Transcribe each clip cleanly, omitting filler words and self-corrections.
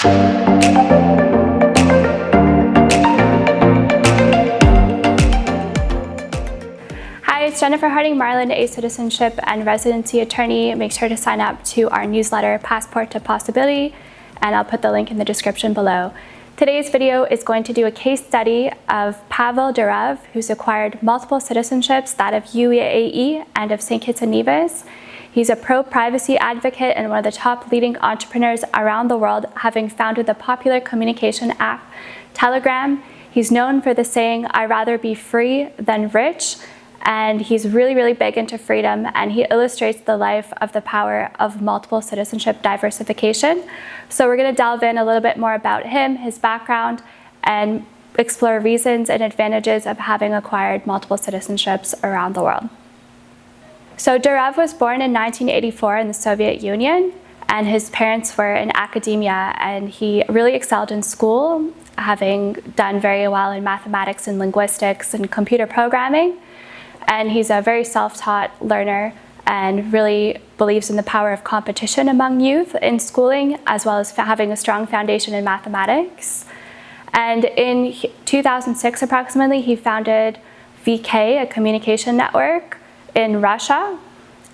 Hi, it's Jennifer Marlin, a citizenship and residency attorney. Make sure to sign up to our newsletter, Passport to Possibility, and I'll put the link in the description below. Today's video is going to do a case study of Pavel Durov, who's acquired multiple citizenships, that of UAE and of St. Kitts and Nevis. He's a pro-privacy advocate and one of the top leading entrepreneurs around the world, having founded the popular communication app Telegram. He's known for the saying, "I'd rather be free than rich." And he's really big into freedom, and he illustrates the life of the power of multiple citizenship diversification. So we're going to delve in a little bit more about him, his background, and explore reasons and advantages of having acquired multiple citizenships around the world. So Durov was born in 1984 in the Soviet Union, and his parents were in academia, and he really excelled in school, having done very well in mathematics and linguistics and computer programming. And he's a very self-taught learner and really believes in the power of competition among youth in schooling, as well as having a strong foundation in mathematics. And in 2006 approximately, he founded VK, a communication network in Russia.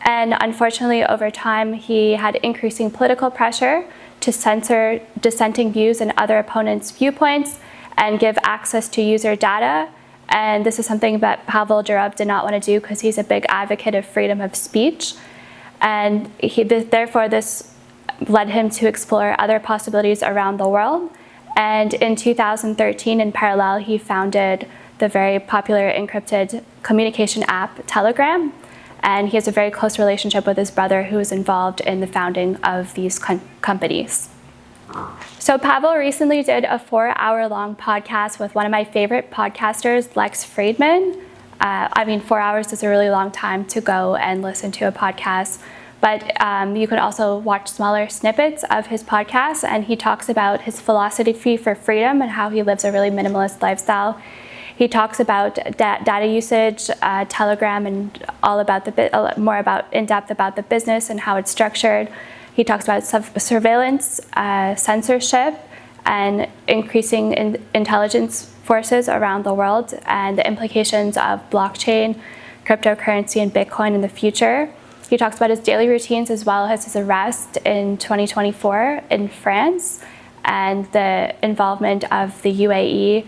And unfortunately, over time, he had increasing political pressure to censor dissenting views and other opponents' viewpoints and give access to user data. And this is something that Pavel Durov did not want to do because he's a big advocate of freedom of speech. And therefore, this led him to explore other possibilities around the world. And in 2013, in parallel, he founded the very popular encrypted communication app Telegram. And he has a very close relationship with his brother, who was involved in the founding of these companies. So Pavel recently did a 4-hour-long podcast with one of my favorite podcasters, Lex Fridman. 4 hours is a really long time to go and listen to a podcast, but you can also watch smaller snippets of his podcast, and he talks about his philosophy for freedom and how he lives a really minimalist lifestyle. He talks about data usage, Telegram, and all about more about in-depth about the business and how it's structured. He talks about surveillance, censorship, and increasing intelligence forces around the world, and the implications of blockchain, cryptocurrency, and Bitcoin in the future. He talks about his daily routines as well as his arrest in 2024 in France, and the involvement of the UAE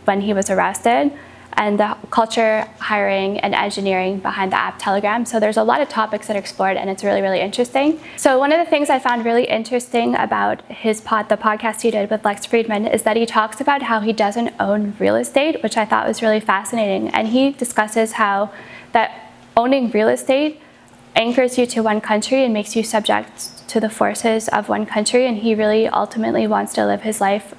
when he was arrested, and the culture, hiring, and engineering behind the app Telegram. So there's a lot of topics that are explored, and it's really interesting. So one of the things I found really interesting about the podcast he did with Lex Fridman is that he talks about how he doesn't own real estate, which I thought was really fascinating. And he discusses how that owning real estate anchors you to one country and makes you subject to the forces of one country, and he really ultimately wants to live his life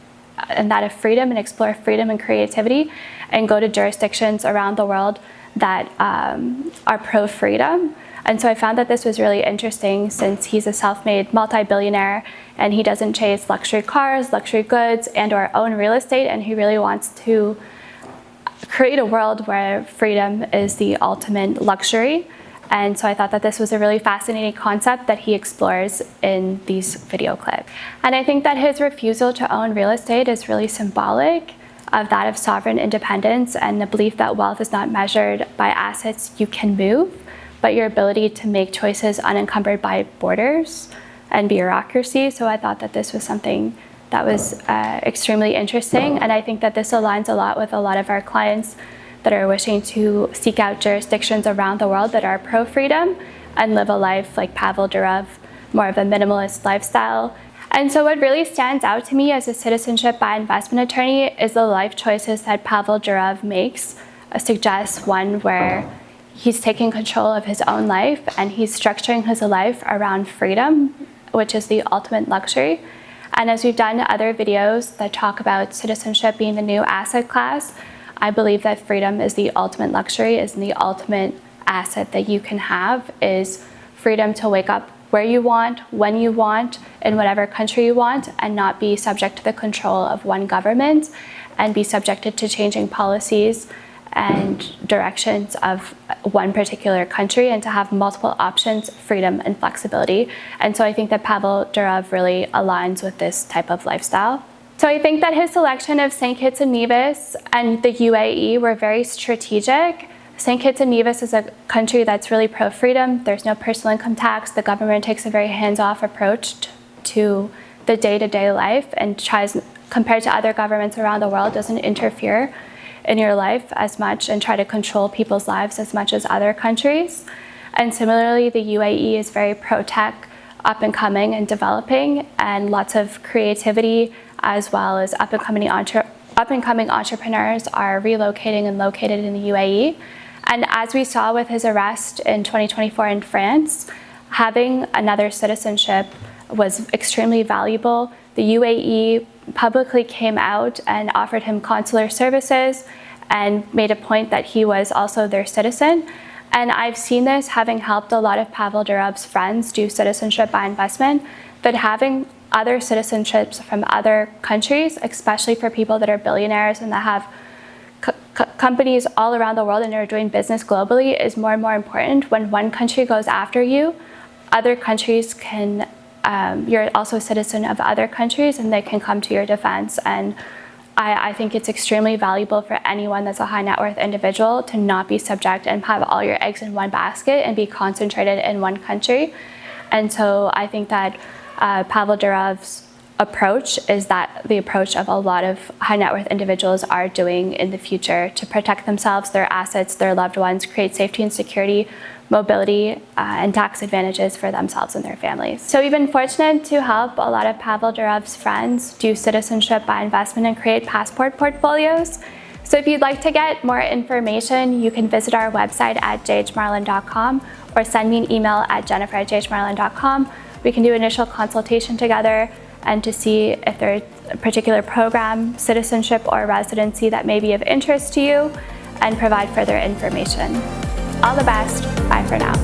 and that of freedom and explore freedom and creativity and go to jurisdictions around the world that are pro-freedom. And so I found that this was really interesting, since he's a self-made multi-billionaire and he doesn't chase luxury cars, luxury goods, and or own real estate, and he really wants to create a world where freedom is the ultimate luxury. And so I thought that this was a really fascinating concept that he explores in these video clips. And I think that his refusal to own real estate is really symbolic of that of sovereign independence and the belief that wealth is not measured by assets you can move, but your ability to make choices unencumbered by borders and bureaucracy. So I thought that this was something that was extremely interesting. And I think that this aligns a lot with a lot of our clients that are wishing to seek out jurisdictions around the world that are pro-freedom and live a life like Pavel Durov, more of a minimalist lifestyle. And so what really stands out to me as a citizenship by investment attorney is the life choices that Pavel Durov makes suggests one where he's taking control of his own life and he's structuring his life around freedom, which is the ultimate luxury. And as we've done other videos that talk about citizenship being the new asset class, I believe that freedom is the ultimate luxury, is the ultimate asset that you can have, is freedom to wake up where you want, when you want, in whatever country you want, and not be subject to the control of one government and be subjected to changing policies and directions of one particular country, and to have multiple options, freedom, and flexibility. And so I think that Pavel Durov really aligns with this type of lifestyle. So I think that his selection of St. Kitts and Nevis and the UAE were very strategic. St. Kitts and Nevis is a country that's really pro-freedom. There's no personal income tax. The government takes a very hands-off approach to the day-to-day life and tries, compared to other governments around the world, doesn't interfere in your life as much and try to control people's lives as much as other countries. And similarly, the UAE is very pro-tech, up and coming and developing, and lots of creativity, as well as up-and-coming entrepreneurs are relocating and located in the UAE. And as we saw with his arrest in 2024 in France, having another citizenship was extremely valuable. The UAE publicly came out and offered him consular services and made a point that he was also their citizen. And I've seen this, having helped a lot of Pavel Durov's friends do citizenship by investment, that having other citizenships from other countries, especially for people that are billionaires and that have companies all around the world and are doing business globally, is more and more important. When one country goes after you, other countries can, you're also a citizen of other countries, and they can come to your defense. And I think it's extremely valuable for anyone that's a high net worth individual to not be subject and have all your eggs in one basket and be concentrated in one country. And so I think that Pavel Durov's approach is that the approach of a lot of high net worth individuals are doing in the future to protect themselves, their assets, their loved ones, create safety and security, mobility, and tax advantages for themselves and their families. So we've been fortunate to help a lot of Pavel Durov's friends do citizenship by investment and create passport portfolios. So if you'd like to get more information, you can visit our website at jhmarlin.com or send me an email at jennifer@jhmarlin.com. We can do initial consultation together and to see if there's a particular program, citizenship, or residency that may be of interest to you, and provide further information. All the best. Bye for now.